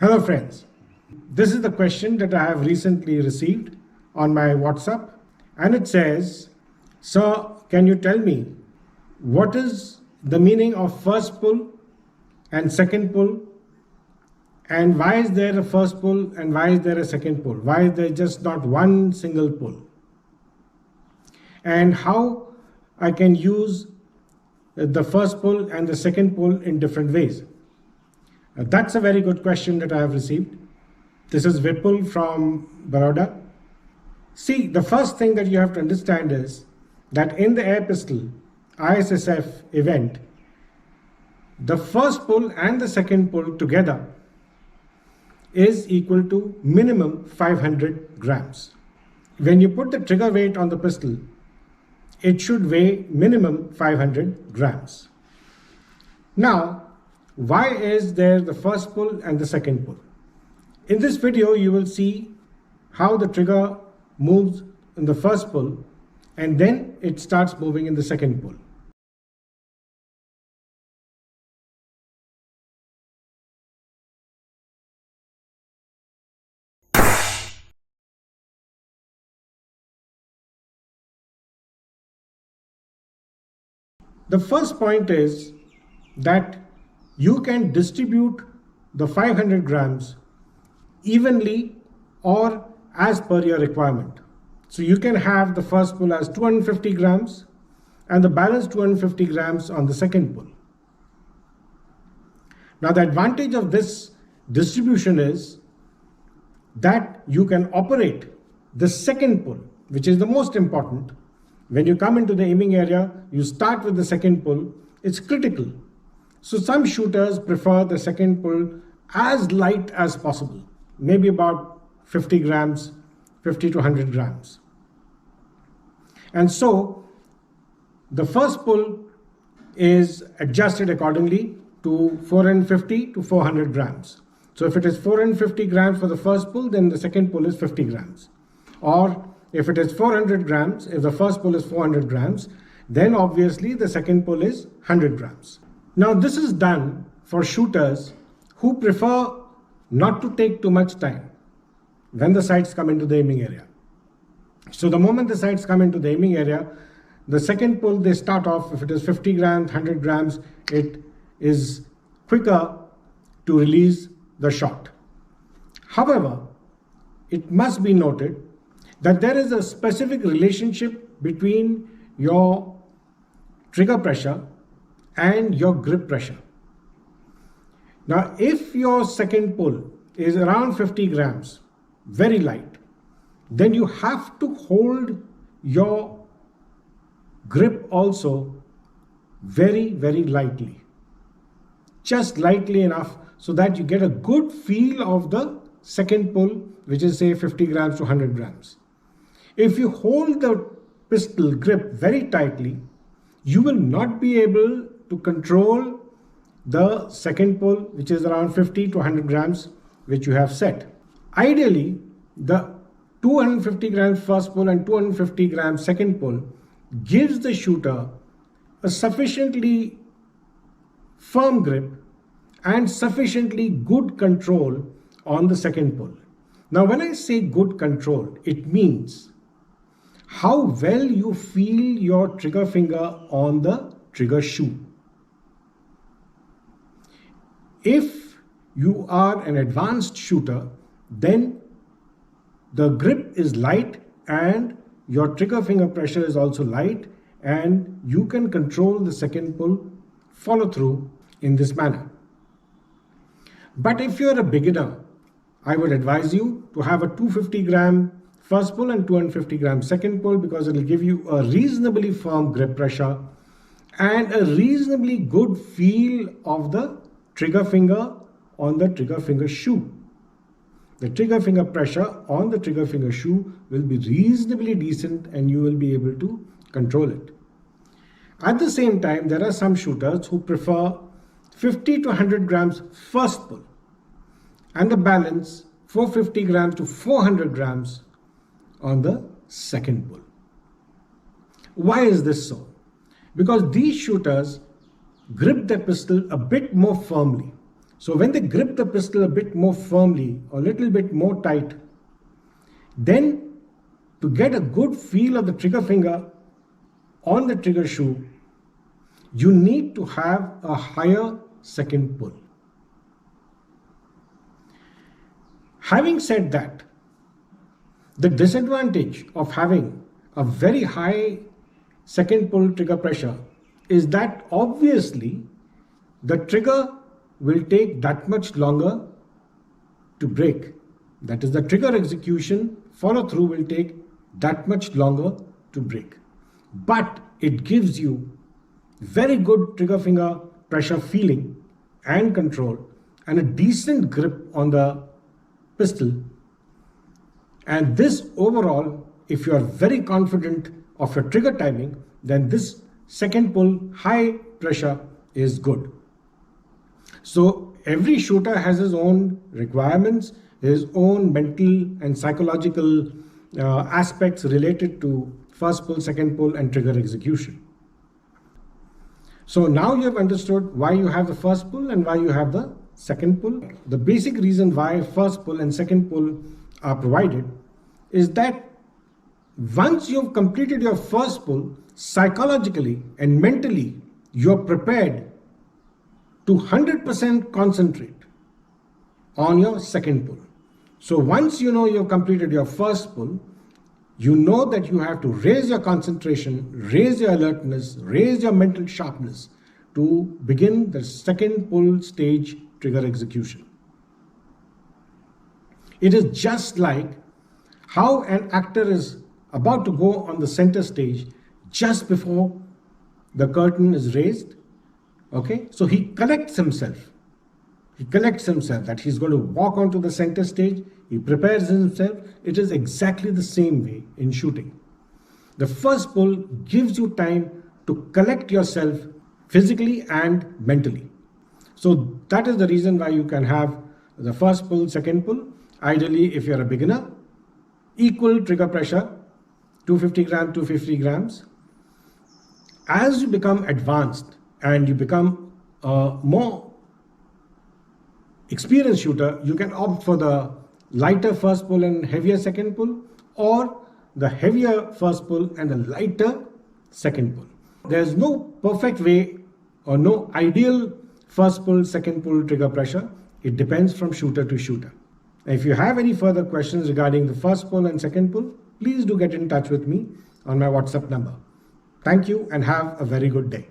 Hello friends, this is the question that I have recently received on my WhatsApp, and it says, "Sir, can you tell me what is the meaning of first pull and second pull, and why is there a first pull and why is there a second pull? Why is there just not one single pull? And how I can use the first pull and the second pull in different ways?" That's a very good question that I have received. This is Vipul from Baroda. See, the first thing that you have to understand is that in the air pistol ISSF event, the first pull and the second pull together is equal to minimum 500 grams. When you put the trigger weight on the pistol, it should weigh minimum 500 grams. Now, why is there the first pull and the second pull? In this video, you will see how the trigger moves in the first pull and then it starts moving in the second pull. The first point is that you can distribute the 500 grams evenly or as per your requirement. So you can have the first pull as 250 grams and the balance 250 grams on the second pull. Now the advantage of this distribution is that you can operate the second pull, which is the most important. When you come into the aiming area, you start with the second pull. It's critical. So some shooters prefer the second pull as light as possible, maybe about 50 grams, 50 to 100 grams. And so the first pull is adjusted accordingly to 450 to 400 grams. So if it is 450 grams for the first pull, then the second pull is 50 grams. Or if it is 400 grams, if the first pull is 400 grams, then obviously the second pull is 100 grams. Now this is done for shooters who prefer not to take too much time when the sights come into the aiming area. So the moment the sights come into the aiming area, the second pull they start off, if it is 50 grams, 100 grams, it is quicker to release the shot. However, it must be noted that there is a specific relationship between your trigger pressure and your grip pressure. Now, if your second pull is around 50 grams, very light, then you have to hold your grip also very, very lightly. Just lightly enough so that you get a good feel of the second pull, which is say 50 grams to 100 grams. If you hold the pistol grip very tightly, you will not be able to control the second pull, which is around 50 to 100 grams, which you have set. Ideally, the 250 grams first pull and 250 grams second pull gives the shooter a sufficiently firm grip and sufficiently good control on the second pull. Now, when I say good control, it means how well you feel your trigger finger on the trigger shoe. If you are an advanced shooter, then the grip is light and your trigger finger pressure is also light, and you can control the second pull follow through in this manner. But if you're a beginner, I would advise you to have a 250 gram first pull and 250 gram second pull, because it will give you a reasonably firm grip pressure and a reasonably good feel of the trigger finger on the trigger finger shoe. The trigger finger pressure on the trigger finger shoe will be reasonably decent and you will be able to control it. At the same time, there are some shooters who prefer 50 to 100 grams first pull and the balance 450 grams to 400 grams on the second pull. Why is this so? Because these shooters grip their pistol a bit more firmly. So when they grip the pistol a bit more firmly or a little bit more tight, then to get a good feel of the trigger finger on the trigger shoe, you need to have a higher second pull. Having said that, the disadvantage of having a very high second pull trigger pressure is that obviously the trigger will take that much longer to break. That is, the trigger execution follow through will take that much longer to break. But it gives you very good trigger finger pressure feeling and control and a decent grip on the pistol. And this overall, if you are very confident of your trigger timing, then this second pull high pressure is good. So every shooter has his own requirements, his own mental and psychological aspects related to first pull, second pull, and trigger execution. So now you have understood why you have the first pull and why you have the second pull. The basic reason why first pull and second pull are provided is that once you've completed your first pull, psychologically and mentally, you're prepared to 100% concentrate on your second pull. So once you know you've completed your first pull, you know that you have to raise your concentration, raise your alertness, raise your mental sharpness to begin the second pull stage trigger execution. It is just like how an actor is about to go on the center stage just before the curtain is raised. Okay, so he collects himself. He collects himself that he's going to walk onto the center stage. He prepares himself. It is exactly the same way in shooting. The first pull gives you time to collect yourself physically and mentally. So that is the reason why you can have the first pull, second pull. Ideally, if you're a beginner, equal trigger pressure, 250 grams, 250 grams. As you become advanced and you become a more experienced shooter, you can opt for the lighter first pull and heavier second pull, or the heavier first pull and the lighter second pull. There's no perfect way or no ideal first pull, second pull trigger pressure. It depends from shooter to shooter. If you have any further questions regarding the first pull and second pull, please do get in touch with me on my WhatsApp number. Thank you and have a very good day.